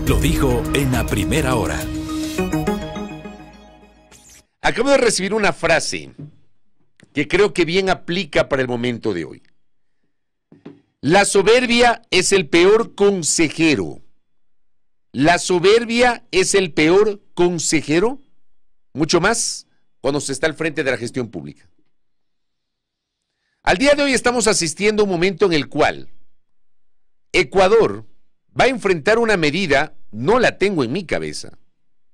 Lo dijo en la primera hora. Acabo de recibir una frase que creo que bien aplica para el momento de hoy. La soberbia es el peor consejero. La soberbia es el peor consejero, mucho más cuando se está al frente de la gestión pública. Al día de hoy estamos asistiendo a un momento en el cual Ecuador va a enfrentar una medida, no la tengo en mi cabeza.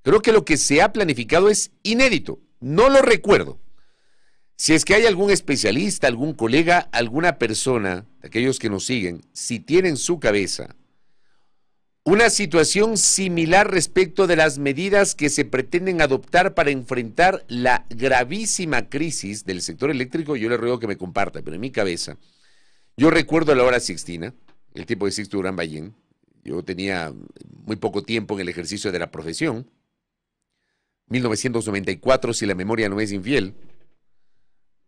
Creo que lo que se ha planificado es inédito, no lo recuerdo. Si es que hay algún especialista, algún colega, alguna persona, de aquellos que nos siguen, si tienen en su cabeza una situación similar respecto de las medidas que se pretenden adoptar para enfrentar la gravísima crisis del sector eléctrico, yo le ruego que me comparta, pero en mi cabeza, yo recuerdo la hora sixtina, el tiempo de Sixto Durán Ballén, yo tenía muy poco tiempo en el ejercicio de la profesión, 1994, si la memoria no es infiel,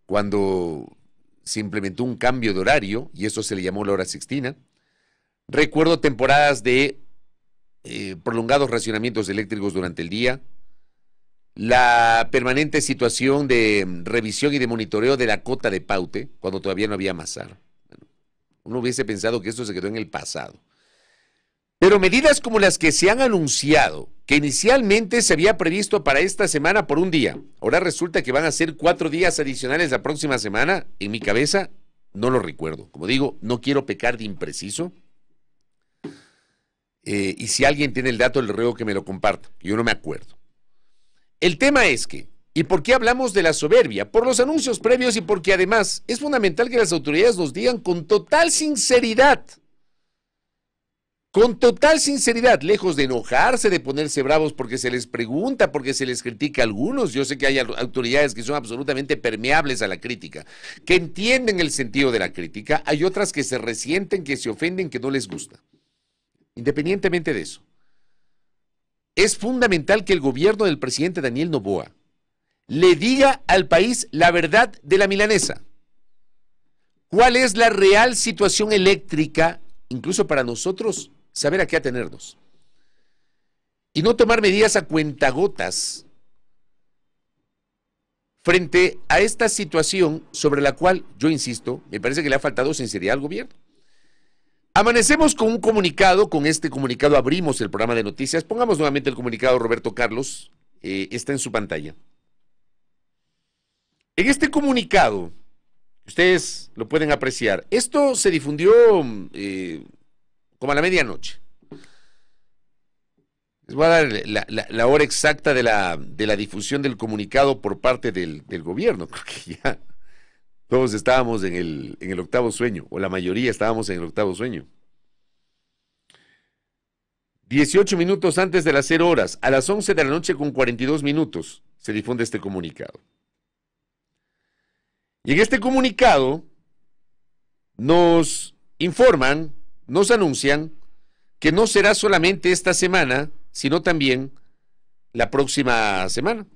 cuando se implementó un cambio de horario, y eso se le llamó la hora sixtina. Recuerdo temporadas de prolongados racionamientos eléctricos durante el día, la permanente situación de revisión y de monitoreo de la cota de Paute, cuando todavía no había MASAR. Bueno, uno hubiese pensado que esto se quedó en el pasado. Pero medidas como las que se han anunciado, que inicialmente se había previsto para esta semana por un día, ahora resulta que van a ser 4 días adicionales la próxima semana, en mi cabeza no lo recuerdo. Como digo, no quiero pecar de impreciso. Y si alguien tiene el dato, le ruego que me lo comparta, yo no me acuerdo. El tema es que, ¿y por qué hablamos de la soberbia? Por los anuncios previos y porque además es fundamental que las autoridades nos digan con total sinceridad, lejos de enojarse, de ponerse bravos porque se les pregunta, porque se les critica a algunos. Yo sé que hay autoridades que son absolutamente permeables a la crítica, que entienden el sentido de la crítica. Hay otras que se resienten, que se ofenden, que no les gusta. Independientemente de eso, es fundamental que el gobierno del presidente Daniel Noboa le diga al país la verdad de la milanesa. ¿Cuál es la real situación eléctrica, incluso para nosotros, saber a qué atenernos? Y no tomar medidas a cuentagotas frente a esta situación sobre la cual, yo insisto, me parece que le ha faltado sinceridad al gobierno. Amanecemos con un comunicado, con este comunicado abrimos el programa de noticias. Pongamos nuevamente el comunicado, Roberto Carlos, está en su pantalla. En este comunicado, ustedes lo pueden apreciar, esto se difundió como a la medianoche. Les voy a dar la hora exacta de la difusión del comunicado por parte del gobierno, porque ya todos estábamos en el octavo sueño, o la mayoría estábamos en el octavo sueño. 18 minutos antes de las 0 horas, a las 11 de la noche con 42 minutos, se difunde este comunicado. Y en este comunicado nos informan, nos anuncian que no será solamente esta semana, sino también la próxima semana.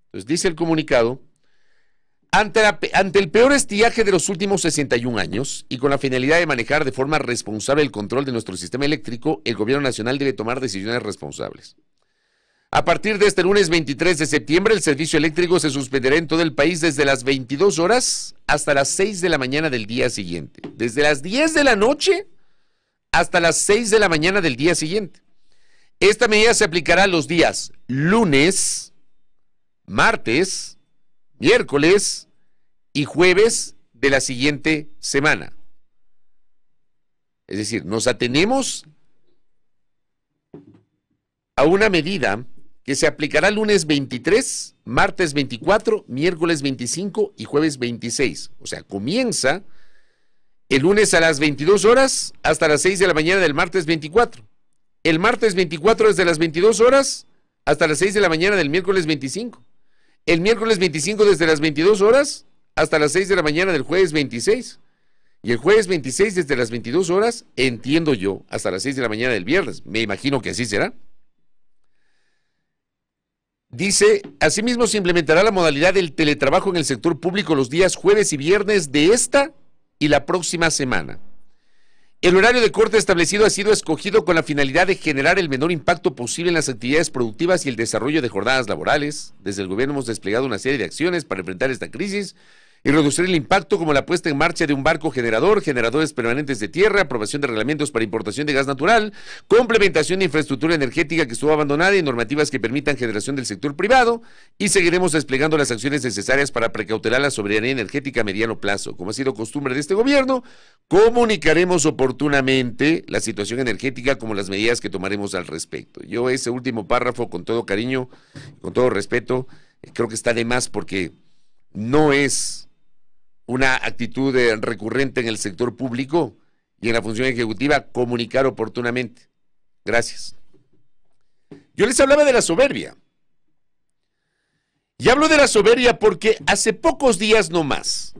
Entonces dice el comunicado: ante el peor estiaje de los últimos 61 años y con la finalidad de manejar de forma responsable el control de nuestro sistema eléctrico, el gobierno nacional debe tomar decisiones responsables. A partir de este lunes 23 de septiembre, el servicio eléctrico se suspenderá en todo el país desde las 22 horas hasta las 6 de la mañana del día siguiente. Desde las 10 de la noche hasta las 6 de la mañana del día siguiente. Esta medida se aplicará los días lunes, martes, miércoles y jueves de la siguiente semana. Es decir, nos atenemos a una medida que se aplicará lunes 23, martes 24, miércoles 25 y jueves 26. O sea, comienza el lunes a las 22 horas hasta las 6 de la mañana del martes 24. El martes 24 desde las 22 horas hasta las 6 de la mañana del miércoles 25. El miércoles 25 desde las 22 horas hasta las 6 de la mañana del jueves 26. Y el jueves 26 desde las 22 horas, entiendo yo, hasta las 6 de la mañana del viernes. Me imagino que así será. Dice, asimismo se implementará la modalidad del teletrabajo en el sector público los días jueves y viernes de esta y la próxima semana. El horario de corte establecido ha sido escogido con la finalidad de generar el menor impacto posible en las actividades productivas y el desarrollo de jornadas laborales. Desde el gobierno hemos desplegado una serie de acciones para enfrentar esta crisis y reducir el impacto, como la puesta en marcha de un barco generador, generadores permanentes de tierra, aprobación de reglamentos para importación de gas natural, complementación de infraestructura energética que estuvo abandonada y normativas que permitan generación del sector privado, y seguiremos desplegando las acciones necesarias para precautelar la soberanía energética a mediano plazo. Como ha sido costumbre de este gobierno, comunicaremos oportunamente la situación energética como las medidas que tomaremos al respecto. Yo ese último párrafo, con todo cariño, con todo respeto, creo que está de más porque no es una actitud recurrente en el sector público y en la función ejecutiva comunicar oportunamente. Gracias. Yo les hablaba de la soberbia. Y hablo de la soberbia porque hace pocos días nomás,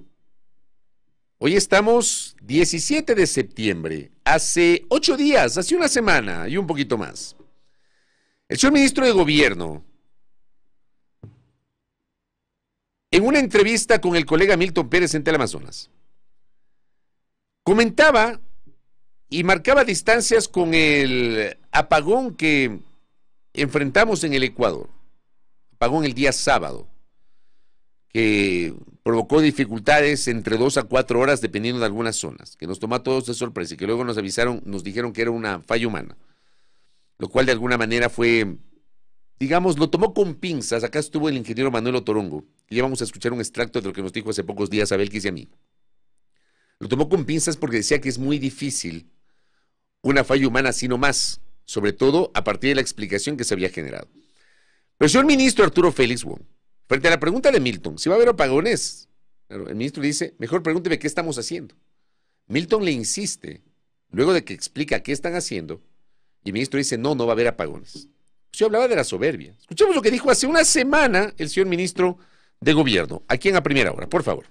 hoy estamos 17 de septiembre, hace 8 días, hace una semana y un poquito más, el señor ministro de Gobierno, en una entrevista con el colega Milton Pérez en Teleamazonas, comentaba y marcaba distancias con el apagón que enfrentamos en el Ecuador, apagón el día sábado, que provocó dificultades entre 2 a 4 horas dependiendo de algunas zonas, que nos tomó a todos de sorpresa y que luego nos avisaron, nos dijeron que era una falla humana, lo cual de alguna manera fue, digamos, lo tomó con pinzas. Acá estuvo el ingeniero Manuel Otorongo, y vamos a escuchar un extracto de lo que nos dijo hace pocos días a Belkis y a mí. Lo tomó con pinzas porque decía que es muy difícil una falla humana así nomás, sobre todo a partir de la explicación que se había generado. Pero el señor ministro Arturo Félix Wong, frente a la pregunta de Milton, si va a haber apagones, el ministro dice, mejor pregúnteme qué estamos haciendo. Milton le insiste, luego de que explica qué están haciendo, y el ministro dice, no, no va a haber apagones. Yo hablaba de la soberbia. Escuchemos lo que dijo hace una semana el señor ministro de Gobierno, aquí en A Primera Hora, por favor.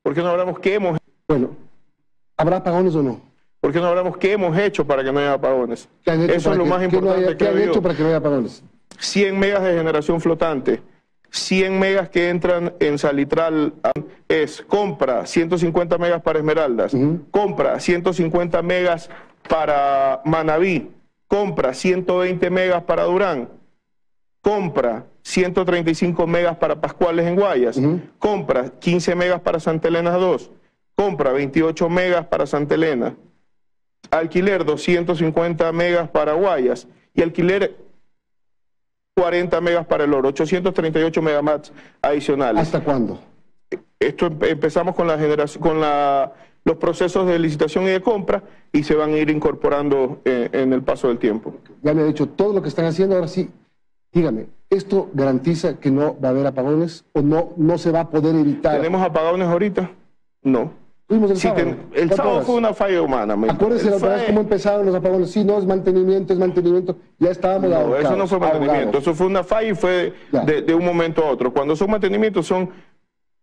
¿Por qué no hablamos qué hemos hecho? Bueno, ¿habrá apagones o no? ¿Por qué no hablamos qué hemos hecho para que no haya apagones? Eso es lo más importante. ¿Qué han hecho para que no haya apagones? 100 megas de generación flotante, 100 megas que entran en Salitral, compra 150 megas para Esmeraldas, compra 150 megas para Manabí, compra 120 megas para Durán, compra 135 megas para Pascuales en Guayas, compra 15 megas para Santa Elena 2, compra 28 megas para Santa Elena, alquiler 250 megas para Guayas y alquiler 40 megas para el Oro, 838 megawatts adicionales. ¿Hasta cuándo? Esto empezamos con la generación, con los procesos de licitación y de compra y se van a ir incorporando en el paso del tiempo. Ya me ha dicho todo lo que están haciendo, ahora sí, dígame, ¿esto garantiza que no va a haber apagones o no se va a poder evitar? ¿Tenemos apagones ahorita? No. Tuvimos el sábado. El sábado fue una falla humana. Acuérdense la otra vez cómo empezaron los apagones. Sí, no, es mantenimiento, ya estábamos ahogados. Eso no fue mantenimiento, eso fue una falla y fue de un momento a otro. Cuando son mantenimientos son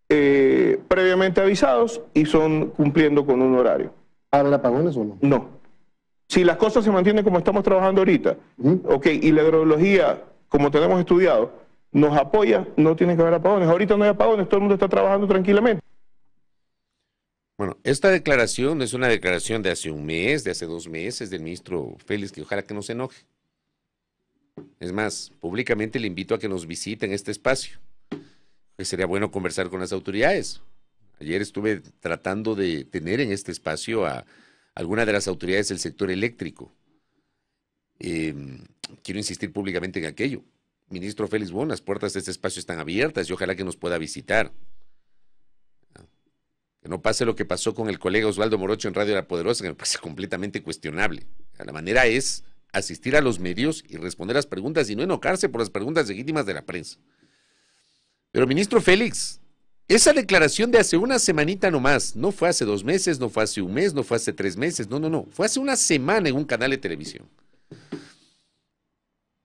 previamente avisados y son cumpliendo con un horario. ¿Habrá apagones o no? No. Si las cosas se mantienen como estamos trabajando ahorita, y la hidrología, como tenemos estudiado, nos apoya, no tiene que haber apagones. Ahorita no hay apagones, todo el mundo está trabajando tranquilamente. Bueno, esta declaración no es una declaración de hace un mes, de hace 2 meses, del ministro Félix, que ojalá que no se enoje. Es más, públicamente le invito a que nos visiten este espacio. Que sería bueno conversar con las autoridades. Ayer estuve tratando de tener en este espacio a alguna de las autoridades del sector eléctrico. Quiero insistir públicamente en aquello. Ministro Félix Wong, las puertas de este espacio están abiertas y ojalá que nos pueda visitar. Que no pase lo que pasó con el colega Osvaldo Morocho en Radio La Poderosa, que me parece completamente cuestionable. La manera es asistir a los medios y responder las preguntas y no enojarse por las preguntas legítimas de la prensa. Pero, ministro Félix, esa declaración de hace una semanita nomás, no fue hace 2 meses, no fue hace un mes, no fue hace 3 meses, no, fue hace una semana en un canal de televisión.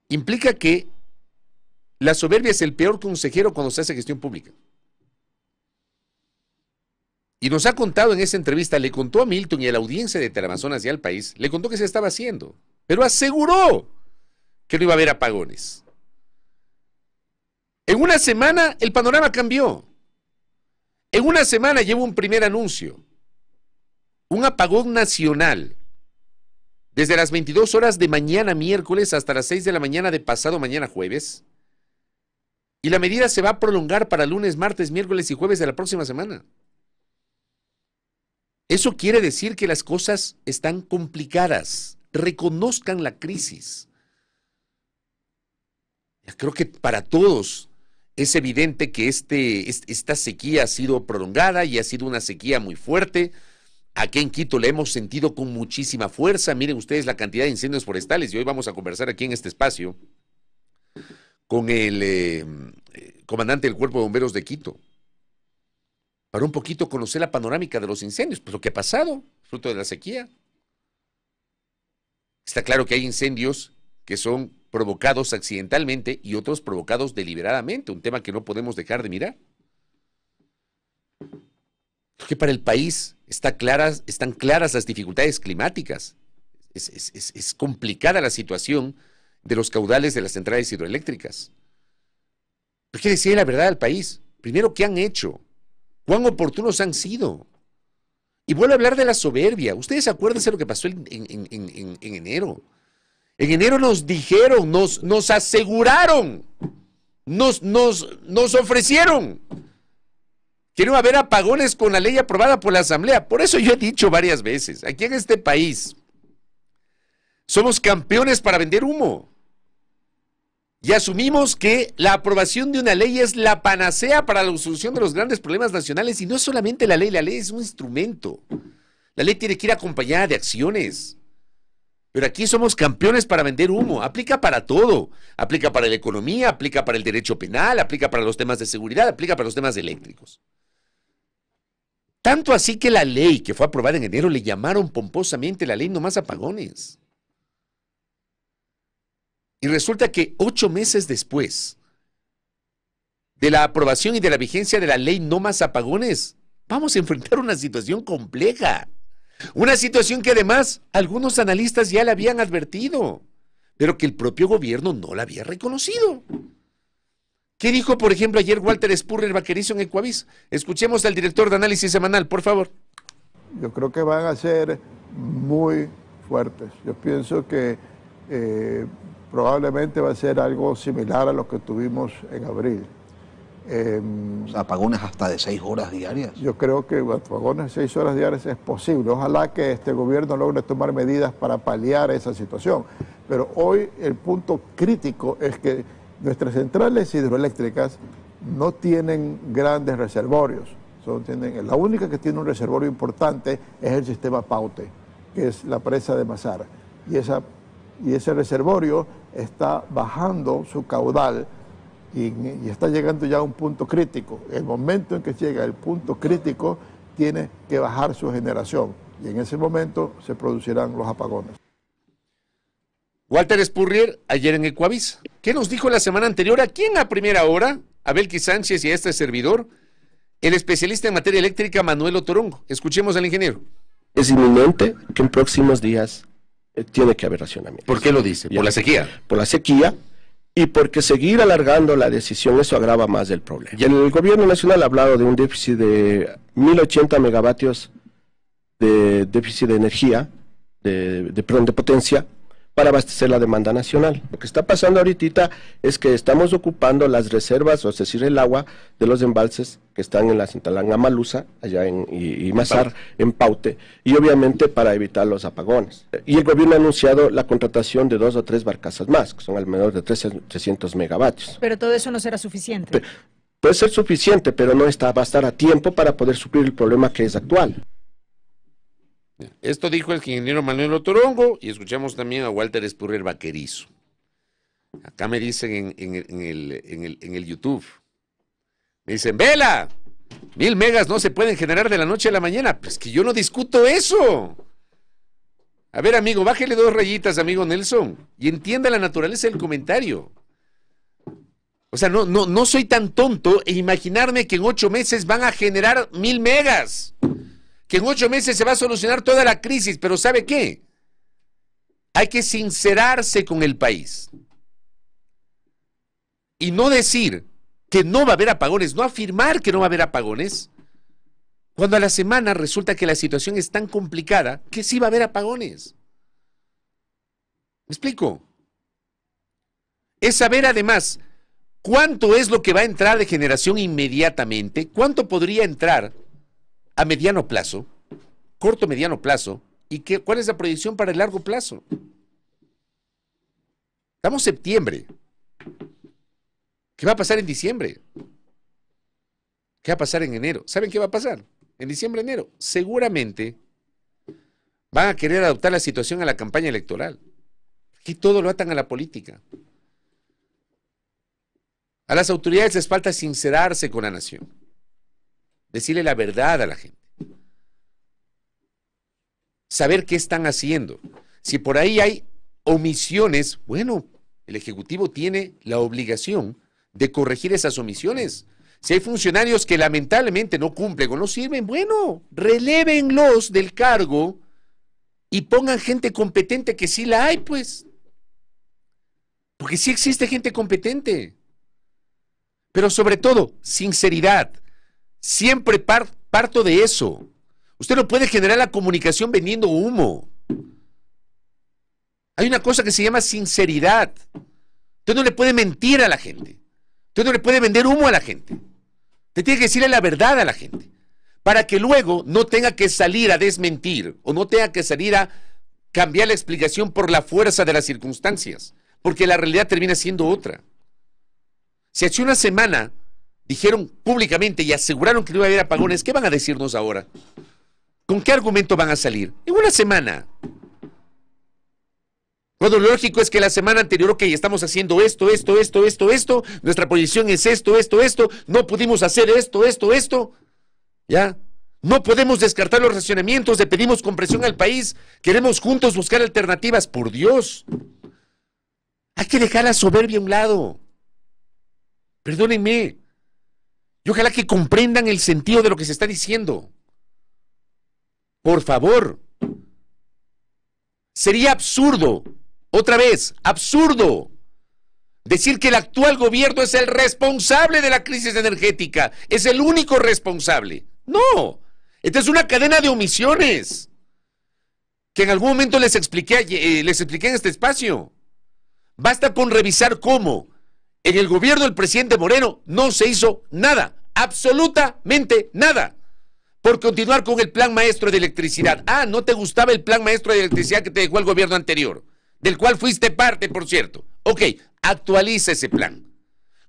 Implica que la soberbia es el peor consejero cuando se hace gestión pública. Y nos ha contado en esa entrevista, le contó a Milton y a la audiencia de Teleamazonas y al país, le contó que se estaba haciendo, pero aseguró que no iba a haber apagones. En una semana el panorama cambió. En una semana llevo un primer anuncio. un apagón nacional desde las 22 horas de mañana miércoles hasta las 6 de la mañana de pasado mañana jueves. Y la medida se va a prolongar para lunes, martes, miércoles y jueves de la próxima semana. Eso quiere decir que las cosas están complicadas. Reconozcan la crisis. Creo que para todos es evidente que esta sequía ha sido prolongada y ha sido una sequía muy fuerte. Aquí en Quito la hemos sentido con muchísima fuerza. Miren ustedes la cantidad de incendios forestales y hoy vamos a conversar aquí en este espacio con el comandante del Cuerpo de Bomberos de Quito para un poquito conocer la panorámica de los incendios, pues lo que ha pasado, fruto de la sequía. Está claro que hay incendios que son provocados accidentalmente y otros provocados deliberadamente, un tema que no podemos dejar de mirar. Porque para el país están claras las dificultades climáticas. Es complicada la situación de los caudales de las centrales hidroeléctricas. Hay que decir la verdad al país. Primero, ¿qué han hecho? ¿Cuán oportunos han sido? Y vuelvo a hablar de la soberbia. Ustedes acuérdense lo que pasó en enero. En enero nos dijeron, nos aseguraron, nos ofrecieron que no iba a haber apagones con la ley aprobada por la Asamblea. Por eso yo he dicho varias veces, aquí en este país somos campeones para vender humo. Y asumimos que la aprobación de una ley es la panacea para la solución de los grandes problemas nacionales. Y no es solamente la ley es un instrumento. La ley tiene que ir acompañada de acciones. Pero aquí somos campeones para vender humo. Aplica para todo. Aplica para la economía, aplica para el derecho penal, aplica para los temas de seguridad, aplica para los temas eléctricos. Tanto así que la ley que fue aprobada en enero le llamaron pomposamente la ley no más apagones. Y resulta que 8 meses después de la aprobación y de la vigencia de la ley no más apagones, vamos a enfrentar una situación compleja. Una situación que además algunos analistas ya la habían advertido, pero que el propio gobierno no la había reconocido. ¿Qué dijo, por ejemplo, ayer Walter Spurrier Vaquerizo en Ecuavis? Escuchemos al director de análisis semanal, por favor. Yo creo que van a ser muy fuertes. Yo pienso que probablemente va a ser algo similar a lo que tuvimos en abril. O sea, apagones hasta de 6 horas diarias. Yo creo que apagones de 6 horas diarias es posible. Ojalá que este gobierno logre tomar medidas para paliar esa situación. Pero hoy el punto crítico es que nuestras centrales hidroeléctricas no tienen grandes reservorios. La única que tiene un reservorio importante es el sistema Paute, que es la presa de Mazar. Y ese reservorio está bajando su caudal y está llegando ya a un punto crítico. El momento en que llega el punto crítico, tiene que bajar su generación. Y en ese momento se producirán los apagones. Walter Spurrier, ayer en Ecuavis. ¿Qué nos dijo la semana anterior? Aquí en A Primera Hora, a Belkis Sánchez y a este servidor, el especialista en materia eléctrica Manuel Otorongo. Escuchemos al ingeniero. Es inminente que en próximos días tiene que haber racionamiento. ¿Por qué lo dice? ¿Por la sequía? Por la sequía y porque seguir alargando la decisión, eso agrava más el problema. Y el gobierno nacional ha hablado de un déficit de 1080 megavatios de déficit de energía, de potencia, para abastecer la demanda nacional. Lo que está pasando ahorita es que estamos ocupando las reservas, o es decir, el agua de los embalses que están en la central Amalusa, allá y Mazar, en Paute, y obviamente para evitar los apagones. Y el gobierno ha anunciado la contratación de 2 o 3 barcazas más, que son alrededor de 300 megavatios. Pero todo eso no será suficiente. Puede ser suficiente, pero no va a estar a tiempo para poder suplir el problema que es actual. Esto dijo el ingeniero Manuel Otorongo y escuchamos también a Walter Spurrier Vaquerizo. Acá me dicen en el YouTube, me dicen, Vela, 1000 megas no se pueden generar de la noche a la mañana. Pues que yo no discuto eso. A ver, amigo, bájele 2 rayitas, amigo Nelson, y entienda la naturaleza del comentario. O sea, no soy tan tonto e imaginarme que en 8 meses van a generar 1000 megas. Que en 8 meses se va a solucionar toda la crisis, pero ¿sabe qué? Hay que sincerarse con el país. Y no decir que no va a haber apagones, no afirmar que no va a haber apagones, Cuando a la semana resulta que la situación es tan complicada que sí va a haber apagones. ¿Me explico? Es saber además cuánto es lo que va a entrar de generación inmediatamente, cuánto podría entrar a mediano plazo, corto mediano plazo, y cuál es la proyección para el largo plazo. Estamos en septiembre. ¿Qué va a pasar en diciembre? ¿Qué va a pasar en enero? ¿Saben qué va a pasar? En diciembre, enero. Seguramente van a querer adoptar la situación a la campaña electoral. Aquí todo lo atan a la política. A las autoridades les falta sincerarse con la nación. Decirle la verdad a la gente. Saber qué están haciendo. Si por ahí hay omisiones, bueno, el Ejecutivo tiene la obligación de corregir esas omisiones. Si hay funcionarios que lamentablemente no cumplen o no sirven, bueno, relévenlos del cargo y pongan gente competente, que sí la hay, pues. Porque sí existe gente competente. Pero sobre todo, sinceridad. Siempre parto de eso. Usted no puede generar la comunicación vendiendo humo. Hay una cosa que se llama sinceridad. Usted no le puede mentir a la gente. Usted no le puede vender humo a la gente. Usted tiene que decirle la verdad a la gente. Para que luego no tenga que salir a desmentir o no tenga que salir a cambiar la explicación por la fuerza de las circunstancias. Porque la realidad termina siendo otra. Si hace una semana dijeron públicamente y aseguraron que no iba a haber apagones, ¿qué van a decirnos ahora? ¿Con qué argumento van a salir? En una semana. Cuando lo lógico es que la semana anterior, ok, estamos haciendo esto, nuestra posición es esto, no pudimos hacer esto, ¿ya? No podemos descartar los racionamientos, le pedimos compresión al país, queremos juntos buscar alternativas, por Dios. Hay que dejar la soberbia a un lado. Perdónenme. Y ojalá que comprendan el sentido de lo que se está diciendo. Por favor. Sería absurdo, otra vez, absurdo, decir que el actual gobierno es el responsable de la crisis energética, es el único responsable. No, esta es una cadena de omisiones que en algún momento les expliqué en este espacio. Basta con revisar cómo en el gobierno del presidente Moreno no se hizo nada, absolutamente nada, por continuar con el plan maestro de electricidad. Ah, ¿no te gustaba el plan maestro de electricidad que te dejó el gobierno anterior? Del cual fuiste parte, por cierto. Ok, actualiza ese plan.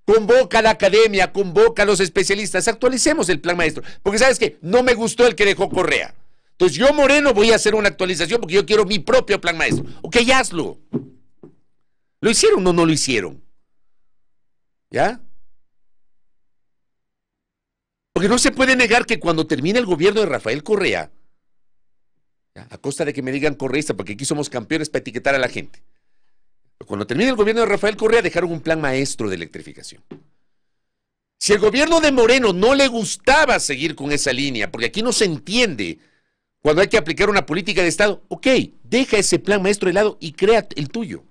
Convoca a la academia, convoca a los especialistas, actualicemos el plan maestro. Porque ¿sabes qué? No me gustó el que dejó Correa. Entonces yo, Moreno, voy a hacer una actualización porque yo quiero mi propio plan maestro. Ok, hazlo. ¿Lo hicieron o no lo hicieron? ¿Ya? Porque no se puede negar que cuando termine el gobierno de Rafael Correa, ¿ya? A costa de que me digan correísta, porque aquí somos campeones para etiquetar a la gente. Pero cuando termine el gobierno de Rafael Correa, dejaron un plan maestro de electrificación. Si el gobierno de Moreno no le gustaba seguir con esa línea, porque aquí no se entiende cuando hay que aplicar una política de Estado, ok, deja ese plan maestro de lado y crea el tuyo.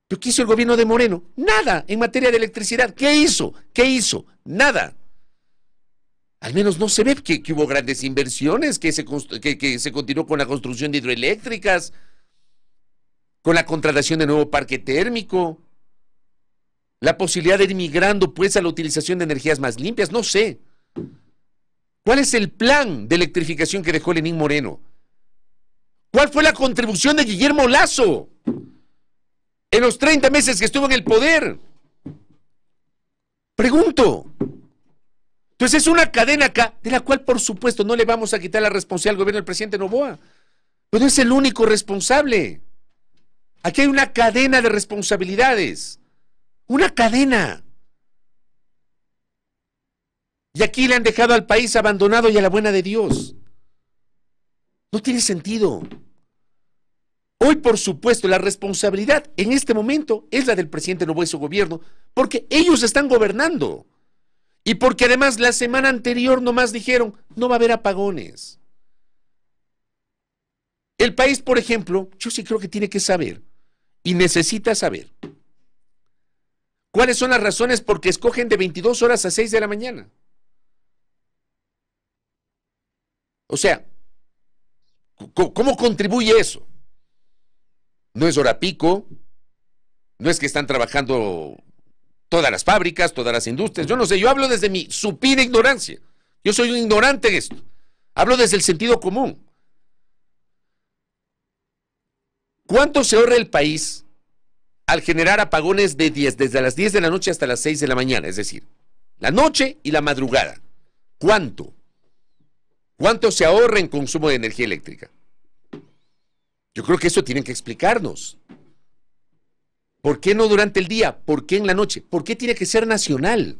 ¿Pero qué hizo el gobierno de Moreno? Nada en materia de electricidad. ¿Qué hizo? ¿Qué hizo? Nada. Al menos no se ve que hubo grandes inversiones, que se continuó con la construcción de hidroeléctricas, con la contratación de nuevo parque térmico, la posibilidad de ir migrando pues a la utilización de energías más limpias, no sé. ¿Cuál es el plan de electrificación que dejó Lenín Moreno? ¿Cuál fue la contribución de Guillermo Lasso en los 30 meses que estuvo en el poder? Pregunto. Entonces es una cadena acá, de la cual por supuesto no le vamos a quitar la responsabilidad al gobierno del presidente Noboa, pero no es el único responsable. Aquí hay una cadena de responsabilidades, una cadena. Y aquí le han dejado al país abandonado y a la buena de Dios. No tiene sentido. Hoy, por supuesto, la responsabilidad en este momento es la del presidente Noboa y su gobierno, porque ellos están gobernando. Y porque además la semana anterior nomás dijeron, no va a haber apagones. El país, por ejemplo, yo sí creo que tiene que saber, y necesita saber, cuáles son las razones por que escogen de 22 horas a 6 de la mañana. O sea, ¿cómo contribuye eso? No es hora pico, no es que están trabajando todas las fábricas, todas las industrias, yo no sé, yo hablo desde mi supina ignorancia. Yo soy un ignorante en esto. Hablo desde el sentido común. ¿Cuánto se ahorra el país al generar apagones desde las 10 de la noche hasta las 6 de la mañana? Es decir, la noche y la madrugada. ¿Cuánto? ¿Cuánto se ahorra en consumo de energía eléctrica? Yo creo que eso tienen que explicarnos. ¿Por qué no durante el día? ¿Por qué en la noche? ¿Por qué tiene que ser nacional?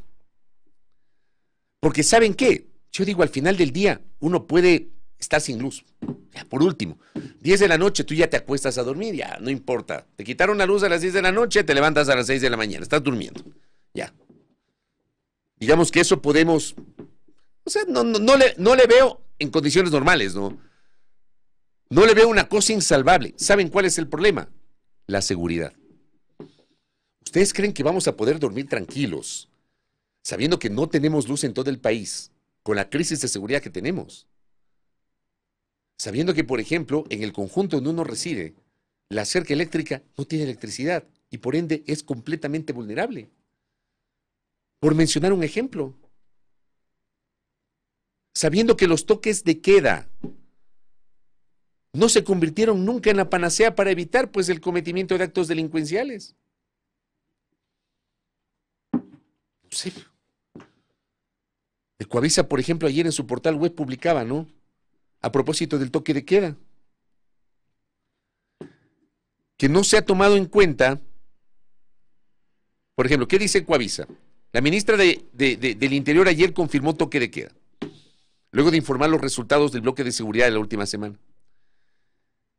Porque ¿saben qué? Yo digo, al final del día, uno puede estar sin luz. Ya, por último, 10 de la noche, tú ya te acuestas a dormir, ya, no importa. Te quitaron la luz a las 10 de la noche, te levantas a las 6 de la mañana, estás durmiendo. Ya. Digamos que eso podemos... O sea, no le veo en condiciones normales, ¿no? No le veo una cosa insalvable. ¿Saben cuál es el problema? La seguridad. ¿Ustedes creen que vamos a poder dormir tranquilos, sabiendo que no tenemos luz en todo el país, con la crisis de seguridad que tenemos? Sabiendo que, por ejemplo, en el conjunto donde uno reside, la cerca eléctrica no tiene electricidad y por ende es completamente vulnerable. Por mencionar un ejemplo. Sabiendo que los toques de queda no se convirtieron nunca en la panacea para evitar, pues, el cometimiento de actos delincuenciales. No sé. Ecuavisa, por ejemplo, ayer en su portal web publicaba, ¿no? A propósito del toque de queda, que no se ha tomado en cuenta, por ejemplo, ¿qué dice Ecuavisa? La ministra del Interior ayer confirmó toque de queda, luego de informar los resultados del bloque de seguridad de la última semana.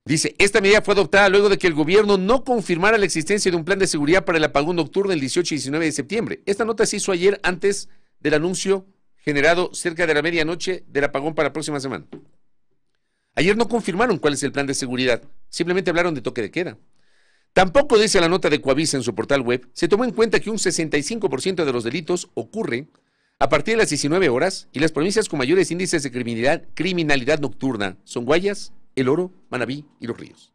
Dice, esta medida fue adoptada luego de que el gobierno no confirmara la existencia de un plan de seguridad para el apagón nocturno el 18 y 19 de septiembre. Esta nota se hizo ayer antes del anuncio generado cerca de la medianoche del apagón para la próxima semana. Ayer no confirmaron cuál es el plan de seguridad, simplemente hablaron de toque de queda. Tampoco, dice la nota de Ecuavisa en su portal web, se tomó en cuenta que un 65% de los delitos ocurre a partir de las 19 horas y las provincias con mayores índices de criminalidad nocturna son Guayas, El Oro, Manabí y Los Ríos.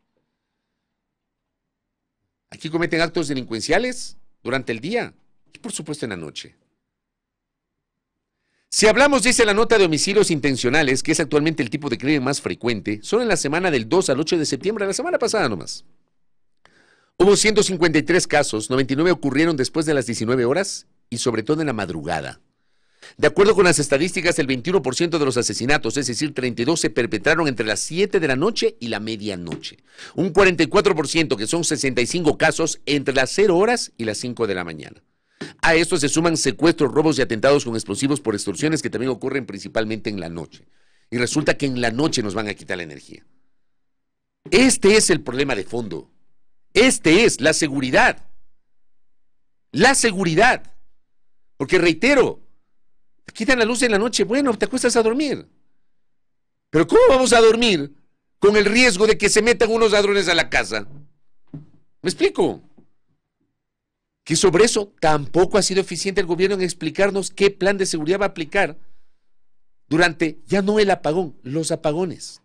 Aquí cometen actos delincuenciales durante el día y por supuesto en la noche. Si hablamos, dice la nota, de homicidios intencionales, que es actualmente el tipo de crimen más frecuente, solo en la semana del 2 al 8 de septiembre, la semana pasada nomás, hubo 153 casos, 99 ocurrieron después de las 19 horas y sobre todo en la madrugada. De acuerdo con las estadísticas, el 21% de los asesinatos, es decir, 32, se perpetraron entre las 7 de la noche y la medianoche. Un 44%, que son 65 casos, entre las 0 horas y las 5 de la mañana. A esto se suman secuestros, robos y atentados con explosivos por extorsiones que también ocurren principalmente en la noche. Y resulta que en la noche nos van a quitar la energía. Este es el problema de fondo. Este es la seguridad. La seguridad. Porque reitero, te quitan la luz en la noche, bueno, te acuestas a dormir. Pero ¿cómo vamos a dormir con el riesgo de que se metan unos ladrones a la casa? ¿Me explico? Que sobre eso tampoco ha sido eficiente el gobierno en explicarnos qué plan de seguridad va a aplicar durante, ya no el apagón, los apagones.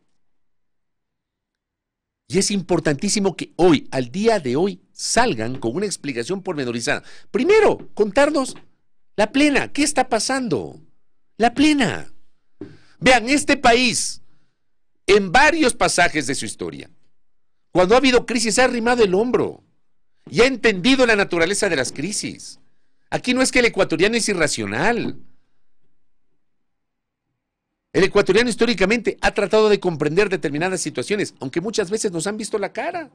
Y es importantísimo que hoy, al día de hoy, salgan con una explicación pormenorizada. Primero, contarnos la plena, ¿qué está pasando? La plena. Vean, este país, en varios pasajes de su historia, cuando ha habido crisis, ha arrimado el hombro y ha entendido la naturaleza de las crisis. Aquí no es que el ecuatoriano es irracional. El ecuatoriano históricamente ha tratado de comprender determinadas situaciones, aunque muchas veces nos han visto la cara.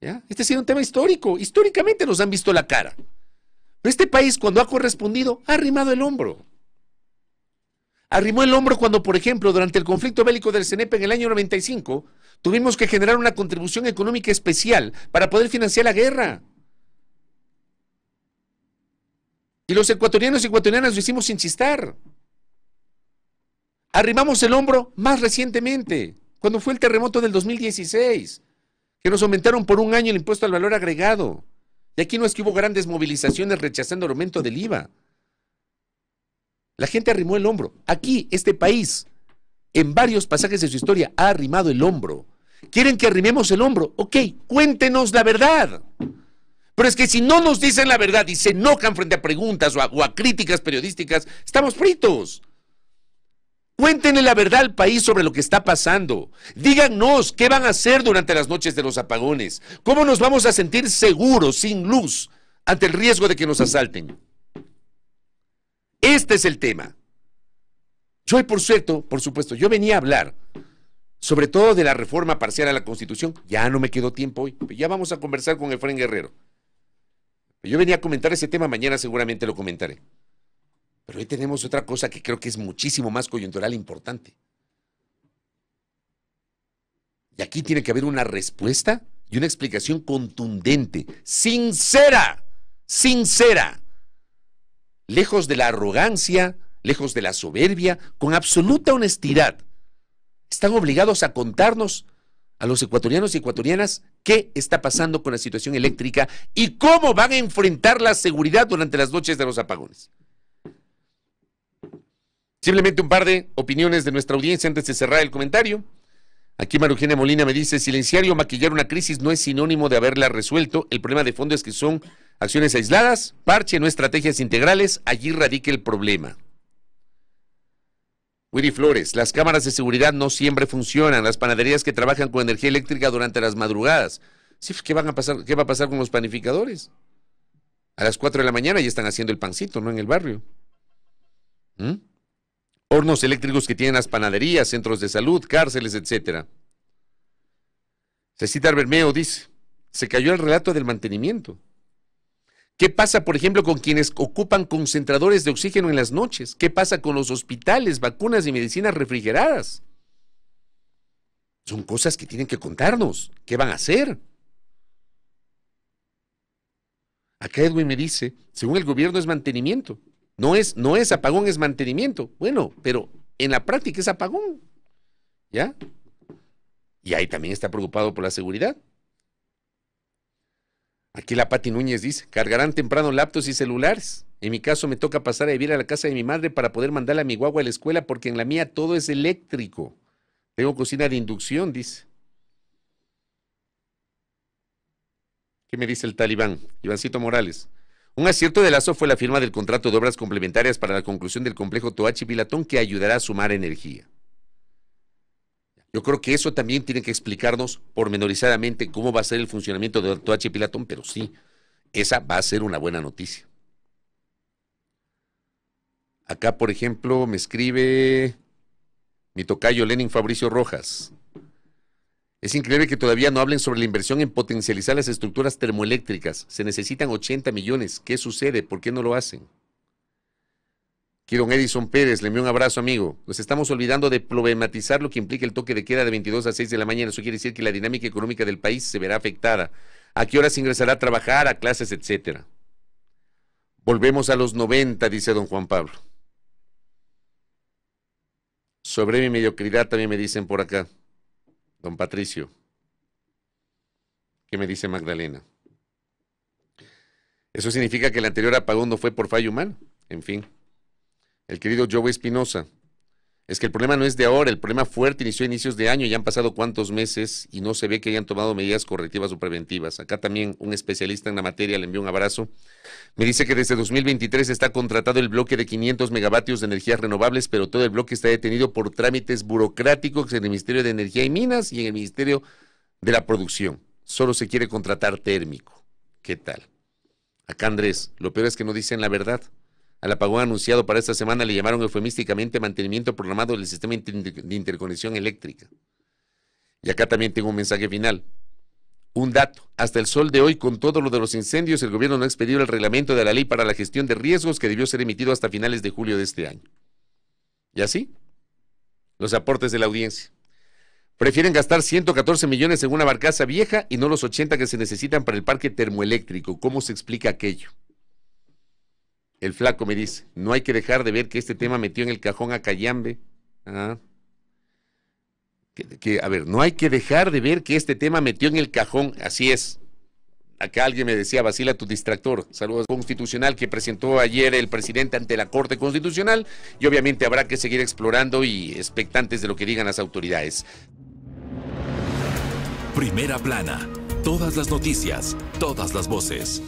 ¿Ya? Este ha sido un tema histórico. Históricamente nos han visto la cara. Pero este país, cuando ha correspondido, ha arrimado el hombro. Arrimó el hombro cuando, por ejemplo, durante el conflicto bélico del CENEP en el año 95, tuvimos que generar una contribución económica especial para poder financiar la guerra. Y los ecuatorianos y ecuatorianas lo hicimos sin chistar. Arrimamos el hombro más recientemente, cuando fue el terremoto del 2016, que nos aumentaron por un año el impuesto al valor agregado. Y aquí no es que hubo grandes movilizaciones rechazando el aumento del IVA. La gente arrimó el hombro. Aquí, este país, en varios pasajes de su historia ha arrimado el hombro. ¿Quieren que arrimemos el hombro? Ok, cuéntenos la verdad. Pero es que si no nos dicen la verdad y se enojan frente a preguntas o a críticas periodísticas, estamos fritos. Cuéntenle la verdad al país sobre lo que está pasando. Díganos qué van a hacer durante las noches de los apagones. ¿Cómo nos vamos a sentir seguros, sin luz, ante el riesgo de que nos asalten? Este es el tema. Yo, por supuesto, yo venía a hablar sobre todo de la reforma parcial a la Constitución. Ya no me quedó tiempo hoy. Ya vamos a conversar con Efraín Guerrero. Yo venía a comentar ese tema, mañana seguramente lo comentaré. Pero hoy tenemos otra cosa que creo que es muchísimo más coyuntural e importante. Y aquí tiene que haber una respuesta y una explicación contundente, sincera, lejos de la arrogancia, lejos de la soberbia, con absoluta honestidad. Están obligados a contarnos a los ecuatorianos y ecuatorianas qué está pasando con la situación eléctrica y cómo van a enfrentar la seguridad durante las noches de los apagones. Simplemente un par de opiniones de nuestra audiencia antes de cerrar el comentario. Aquí María Eugenia Molina me dice, silenciar o maquillar una crisis no es sinónimo de haberla resuelto. El problema de fondo es que son acciones aisladas, parche, no estrategias integrales. Allí radica el problema. Willy Flores, las cámaras de seguridad no siempre funcionan. Las panaderías que trabajan con energía eléctrica durante las madrugadas. Sí, ¿qué va a pasar con los panificadores? A las 4 de la mañana ya están haciendo el pancito, ¿no? En el barrio. Hornos eléctricos que tienen las panaderías, centros de salud, cárceles, etc. Cecitar Bermeo dice, se cayó el relato del mantenimiento. ¿Qué pasa, por ejemplo, con quienes ocupan concentradores de oxígeno en las noches? ¿Qué pasa con los hospitales, vacunas y medicinas refrigeradas? Son cosas que tienen que contarnos. ¿Qué van a hacer? Acá Edwin me dice, según el gobierno es mantenimiento. No es apagón, es mantenimiento. Bueno, pero en la práctica es apagón. ¿Ya? Y ahí también está preocupado por la seguridad. Aquí la Pati Núñez dice, cargarán temprano laptops y celulares. En mi caso me toca pasar a vivir a la casa de mi madre para poder mandarle a mi guagua a la escuela porque en la mía todo es eléctrico. Tengo cocina de inducción, dice. ¿Qué me dice el talibán? Ivancito Morales. Un acierto de Lazo fue la firma del contrato de obras complementarias para la conclusión del complejo Toachi-Pilatón que ayudará a sumar energía. Yo creo que eso también tiene que explicarnos pormenorizadamente cómo va a ser el funcionamiento de Toachi-Pilatón, pero sí, esa va a ser una buena noticia. Acá, por ejemplo, me escribe mi tocayo Lenin Fabricio Rojas. Es increíble que todavía no hablen sobre la inversión en potencializar las estructuras termoeléctricas. Se necesitan 80 millones. ¿Qué sucede? ¿Por qué no lo hacen? Aquí don Edison Pérez, le envío un abrazo, amigo. Nos estamos olvidando de problematizar lo que implica el toque de queda de 22 a 6 de la mañana. Eso quiere decir que la dinámica económica del país se verá afectada. ¿A qué horas ingresará a trabajar, a clases, etcétera? Volvemos a los 90, dice don Juan Pablo. Sobre mi mediocridad también me dicen por acá. Don Patricio, ¿qué me dice Magdalena? Eso significa que el anterior apagón no fue por fallo humano. En fin, el querido Joe Espinosa, es que el problema no es de ahora, el problema fuerte inició a inicios de año, ya han pasado cuántos meses y no se ve que hayan tomado medidas correctivas o preventivas. Acá también un especialista en la materia, le envío un abrazo, me dice que desde 2023 está contratado el bloque de 500 megavatios de energías renovables, pero todo el bloque está detenido por trámites burocráticos en el Ministerio de Energía y Minas y en el Ministerio de la Producción. Solo se quiere contratar térmico. ¿Qué tal? Acá Andrés, lo peor es que no dicen la verdad. Al apagón anunciado para esta semana le llamaron eufemísticamente mantenimiento programado del sistema de interconexión eléctrica. Y acá también tengo un mensaje final. Un dato, hasta el sol de hoy, con todo lo de los incendios, el gobierno no ha expedido el reglamento de la ley para la gestión de riesgos que debió ser emitido hasta finales de julio de este año. ¿Y así? Los aportes de la audiencia. Prefieren gastar 114 millones en una barcaza vieja y no los 80 que se necesitan para el parque termoeléctrico. ¿Cómo se explica aquello? El flaco me dice, no hay que dejar de ver que este tema metió en el cajón a Cayambe. A ver, no hay que dejar de ver que este tema metió en el cajón, así es. Acá alguien me decía, vacila tu distractor. Saludos constitucional que presentó ayer el presidente ante la Corte Constitucional y obviamente habrá que seguir explorando y expectantes de lo que digan las autoridades. Primera plana. Todas las noticias, todas las voces.